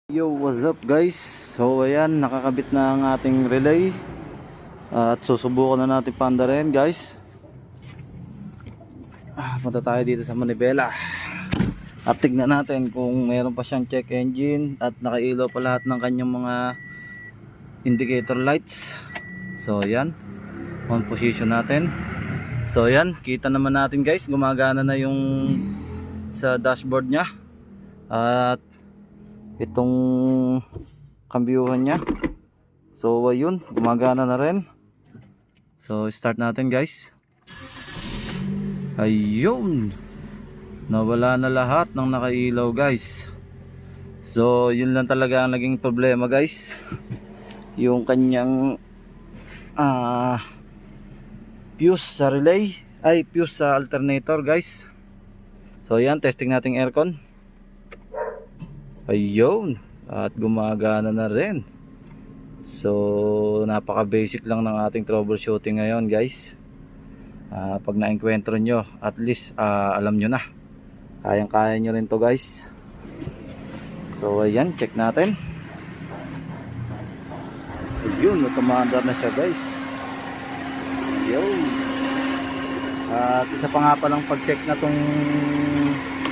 Yo, what's up guys? So ayan, nakakabit na ang ating relay at susubukan na natin paandarin guys. Punta tayo dito sa Manibela at tignan natin kung meron pa siyang check engine at nakailaw pa lahat ng kanyang mga indicator lights. So ayan, on position natin. So ayan, kita naman natin guys, gumagana na yung sa dashboard nya at itong kambyuhan nya. So ayun, gumagana na rin. So start natin guys. Ayun, nawala na lahat ng nakailaw guys. So yun lang talaga ang naging problema guys, yung kanyang fuse sa relay, ay fuse sa alternator guys. So yan, testing nating aircon. Ayun, at gumagana na rin. So napaka basic lang ng ating troubleshooting ngayon guys. Pag na-encuentro nyo, at least alam nyo na, kayang kaya nyo rin to guys. So ayan, check natin. Ayun, tumandar na siya guys. Ayun. At isa pa nga palang pag-check na tong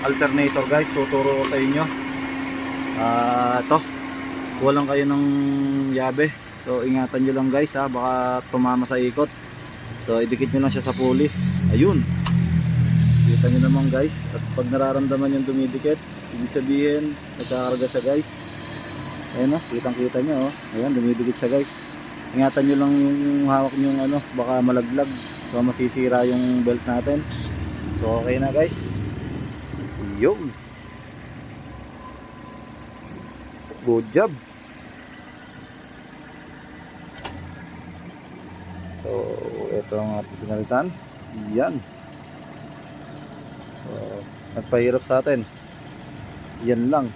alternator guys, tuturo ko sa inyo. Ito, walang kayo ng yabe, so ingatan nyo lang guys baka tumama sa ikot. So idikit nyo lang siya sa pulley. Ayun, kita nyo naman guys, at pag nararamdaman yung dumidikit, ibig sabihin nagkakarga siya guys. Ayun kitang kita nyo ayan, dumidikit siya guys. Ingatan nyo lang yung hawak nyo baka malaglag, so masisira yung belt natin. So okay na guys. Yun, good job. So ito ang ating pinalitan. Yan. So nagpahirap sa atin. Yan lang.